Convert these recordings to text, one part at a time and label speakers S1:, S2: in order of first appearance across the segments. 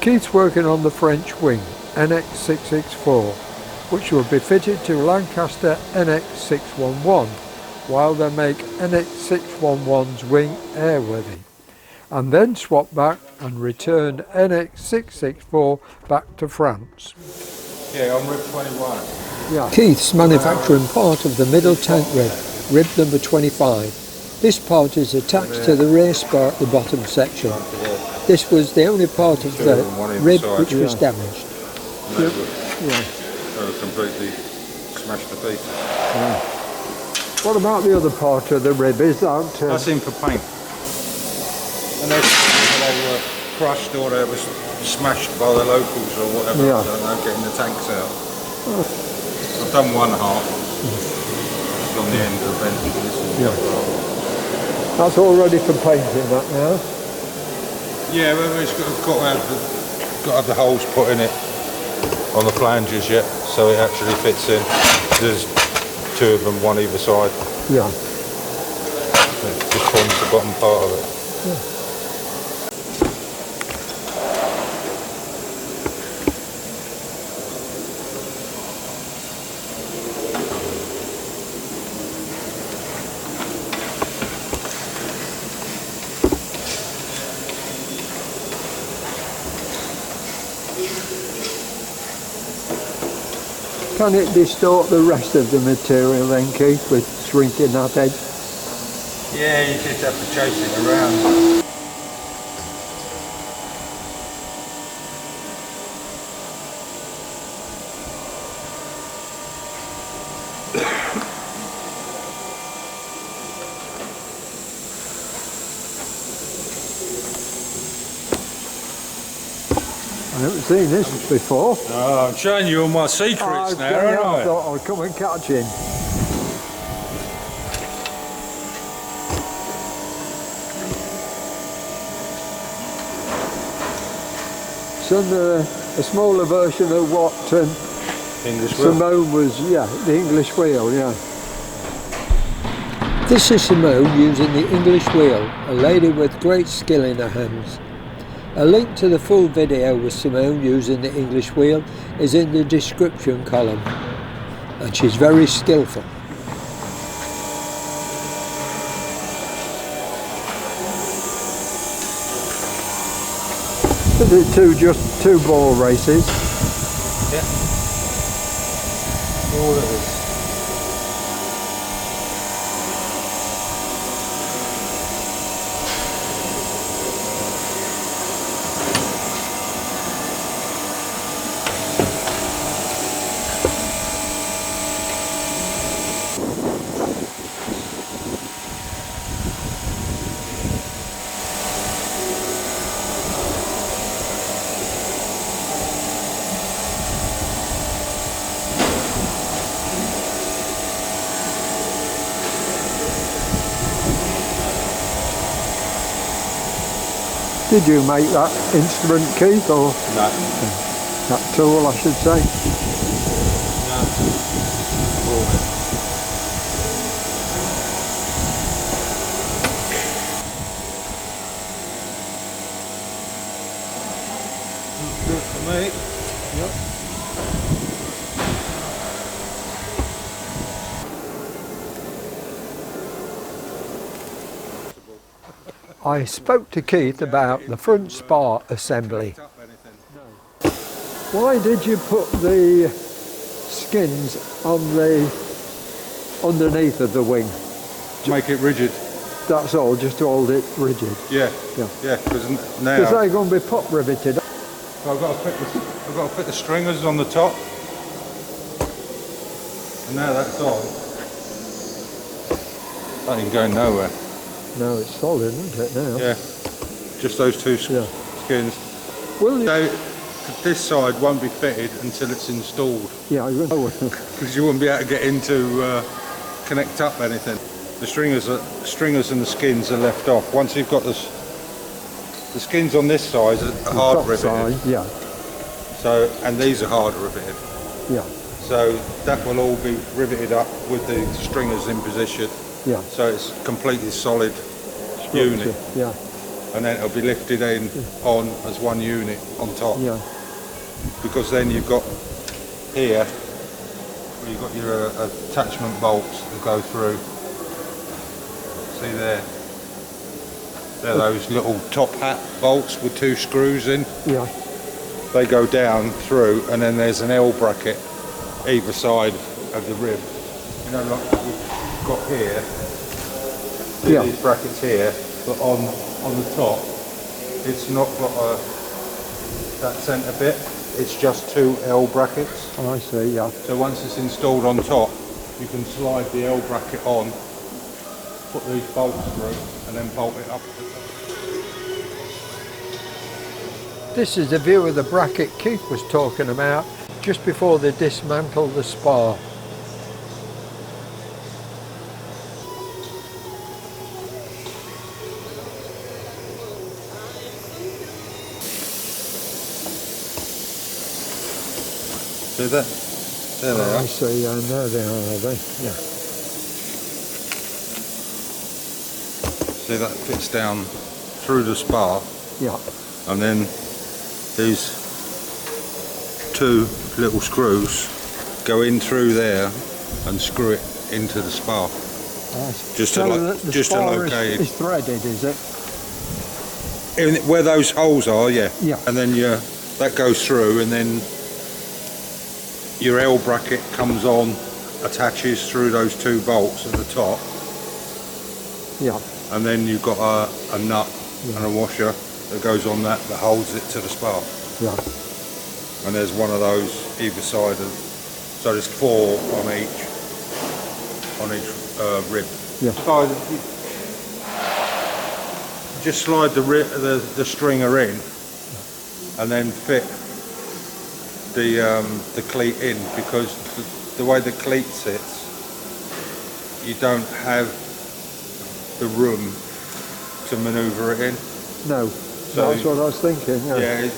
S1: Keith's working on the French wing, NX611, which will be fitted to Lancaster NX611 while they make NX611's wing airworthy, and then swap back and return NX664 back to France.
S2: Yeah, on rib 21.
S1: Yeah. Keith's manufacturing part of the middle tank rib number 25. This part is attached to the rear spar at the bottom section. This was the only part of the rib which was damaged.
S2: No, they were completely smashed to pieces.
S1: Yeah. What about the other part of the rib? Is that...
S2: That's in for paint. And they were crushed or they were smashed by the locals or whatever.
S1: Yeah.
S2: I don't know, getting the tanks out. I've done one half. It's on the end of the bench. This is the other half.
S1: That's all ready for painting, that now?
S2: Yeah, well, it's got to have the holes put in it on the flanges yet, so it actually fits in. There's two of them, one either side.
S1: Yeah.
S2: It just forms the bottom part of it.
S1: Yeah. Can it distort the rest of the material then, Keith, with shrinking that edge?
S2: Yeah, you just have to chase it around.
S1: I haven't seen this before.
S2: Oh, I'm showing you all my secrets now, aren't I?
S1: I thought I'd come and catch him. It's a smaller version of what
S2: English wheel.
S1: Simone was, the English wheel, This is Simone using the English wheel, a lady with great skill in her hands. A link to the full video with Simone using the English wheel is in the description column, and she's very skillful. Is it just two ball races?
S2: Yeah. All it is.
S1: Did you make that instrument, Keith, or?
S2: No.
S1: That tool, I should say.
S2: No. Good for me.
S1: Yep. I spoke to Keith about the front spar assembly. Why did you put the skins on the underneath of the wing?
S2: To make it rigid.
S1: That's all, just to hold it rigid.
S2: Yeah. Because now
S1: Because they're going to be pop riveted.
S2: so I've got to fit the stringers on the top, and now that's on. That ain't going nowhere.
S1: No, it's solid, isn't it now?
S2: Yeah, just those two skins.
S1: Will you?
S2: So this side won't be fitted until it's installed.
S1: Yeah, I will.
S2: Because you wouldn't be able to get into connect up anything. The stringers and the skins are left off. Once you've got the skins on this side are hard riveted.
S1: Side, yeah.
S2: So and these are hard riveted.
S1: Yeah.
S2: So that will all be riveted up with the stringers in position.
S1: Yeah.
S2: So it's completely solid unit.
S1: Yeah.
S2: and then it'll be lifted in on as one unit on top.
S1: Yeah.
S2: Because then you've got here, where you've got your attachment bolts that go through. See there? They're those little top hat bolts with 2 screws in.
S1: Yeah.
S2: They go down through, and then there's an L bracket either side of the rib. You know, like we've got here.
S1: Yeah.
S2: These brackets here, but on the top, it's not got that centre bit. It's just 2 L brackets.
S1: Oh, I see. Yeah.
S2: So once it's installed on top, you can slide the L bracket on, put these bolts through, and then bolt it up at the top.
S1: This is the view of the bracket Keith was talking about just before they dismantled the spar.
S2: See that? There they
S1: Oh, I
S2: are.
S1: see. Yeah, there they are they? Yeah.
S2: See, that fits down through the spar,
S1: Yeah.
S2: and then these 2 little screws go in through there and screw it into the spar. Just to
S1: so
S2: lo-
S1: the
S2: just to
S1: spar
S2: locate
S1: is threaded, is it?
S2: where those holes are, yeah.
S1: Yeah.
S2: And then that goes through, and then your L bracket comes on, attaches through those 2 bolts at the top,
S1: Yeah.
S2: and then you've got a nut and a washer that goes on that holds it to the spar.
S1: Yeah.
S2: And there's one of those either side of, so there's 4 on each rib.
S1: Yeah.
S2: So just slide the stringer in, and then fit the cleat in, because the way the cleat sits, you don't have the room to manoeuvre it in.
S1: No.
S2: So-
S1: That's what I was thinking. Yeah.
S2: Yeah,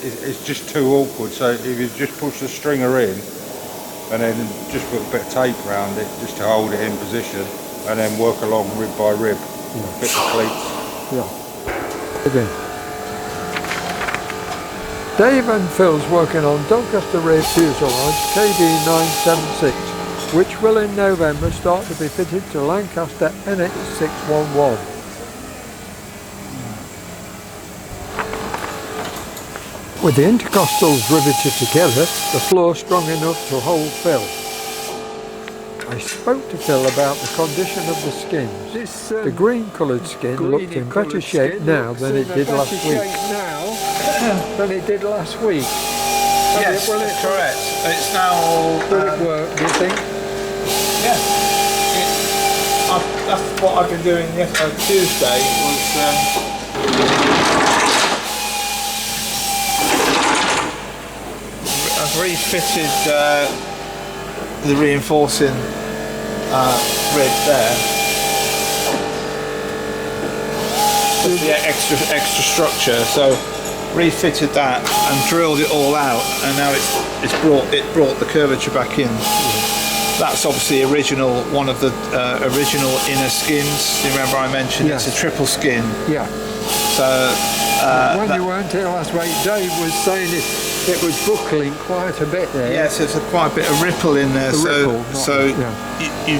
S2: it's just too awkward. So if you just push the stringer in, and then just put a bit of tape around it just to hold it in position, and then work along rib by rib, fit the cleats.
S1: Yeah. Again. Dave and Phil's working on Doncaster rear fuselage KD976, which will in November start to be fitted to Lancaster NX611. With the intercostals riveted together, the floor strong enough to hold Phil. I spoke to Phil about the condition of the skins. The green coloured skin looked in better shape now than it did last week. Than it did last week.
S3: Yes, correct. It's now all...
S1: Will it work, do you think?
S3: Yeah. That's what I've been doing Tuesday was... I've refitted the reinforcing rib there. With the extra structure, so refitted that and drilled it all out, and now it brought the curvature back in. That's obviously one of the original inner skins. You remember I mentioned
S1: Yes.
S3: It's a triple skin.
S1: Yeah.
S3: So
S1: When you weren't here last week, Dave was saying it was buckling quite a bit there.
S3: yes, there's quite a bit of ripple in there. So you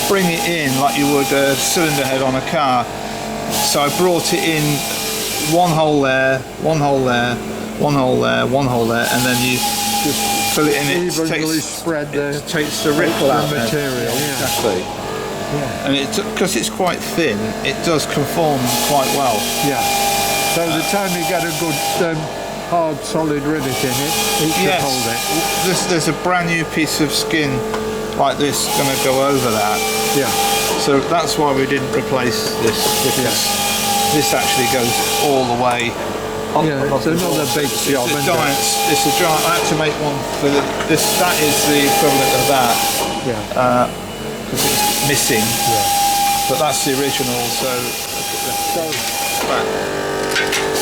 S3: bring it in like you would a cylinder head on a car. So I brought it in, 1 hole there, 1 hole there, 1 hole there, 1 hole there, and then you just fill it in. It takes the ripple out
S1: the material.
S3: there.
S1: Yeah.
S3: Exactly.
S1: Yeah.
S3: And because it's quite thin, it does conform quite well.
S1: Yeah. So the time you get a good hard solid rivet in it should hold it.
S3: There's a brand new piece of skin like this going to go over that.
S1: Yeah.
S3: So that's why we didn't replace this, because this actually goes all the way up.
S1: Yeah, it's another big job.
S3: It's a giant. I had to make one for this. That is the equivalent of that.
S1: Yeah.
S3: Because it's missing.
S1: Yeah.
S3: But that's the original.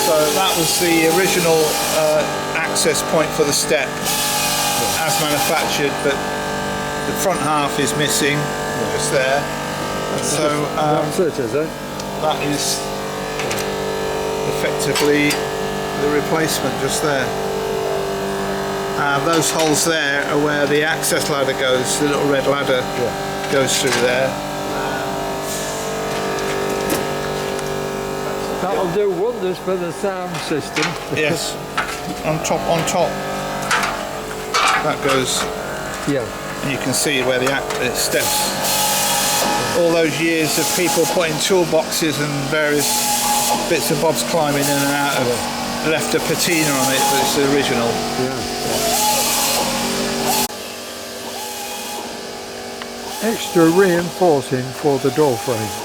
S3: So that was the original access point for the step, as manufactured. But the front half is missing, just there. And so
S1: That's it, is it?
S3: that is effectively the replacement just there. Those holes there are where the access ladder goes, the little red ladder goes through there.
S1: That'll do wonders for the sound system.
S3: Yes, on top, that goes.
S1: Yeah.
S3: And you can see where the steps. All those years of people putting toolboxes and various bits and bobs climbing in and out of it, left a patina on it, but it's the original.
S1: Yeah. Extra reinforcing for the door frame.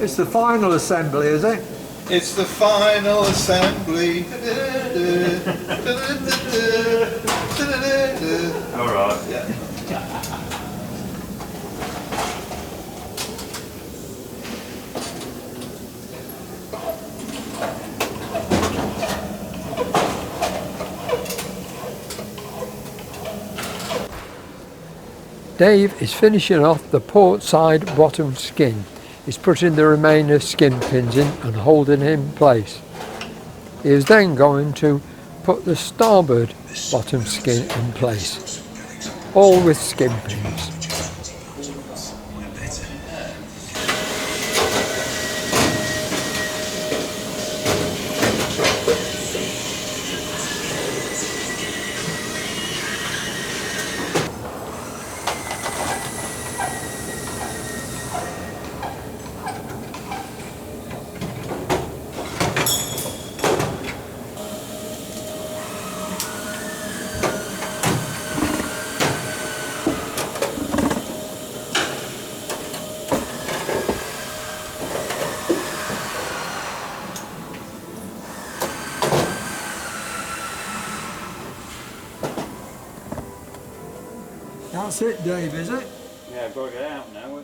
S1: It's the final assembly, is it?
S3: It's the final assembly.
S2: All right.
S3: Yeah.
S1: Dave is finishing off the port side bottom skin. He's putting the remainder skin pins in and holding it in place. He is then going to put the starboard bottom skin in place, all with skin pins. That's it, Dave, is it?
S4: Yeah, I've got to get out now.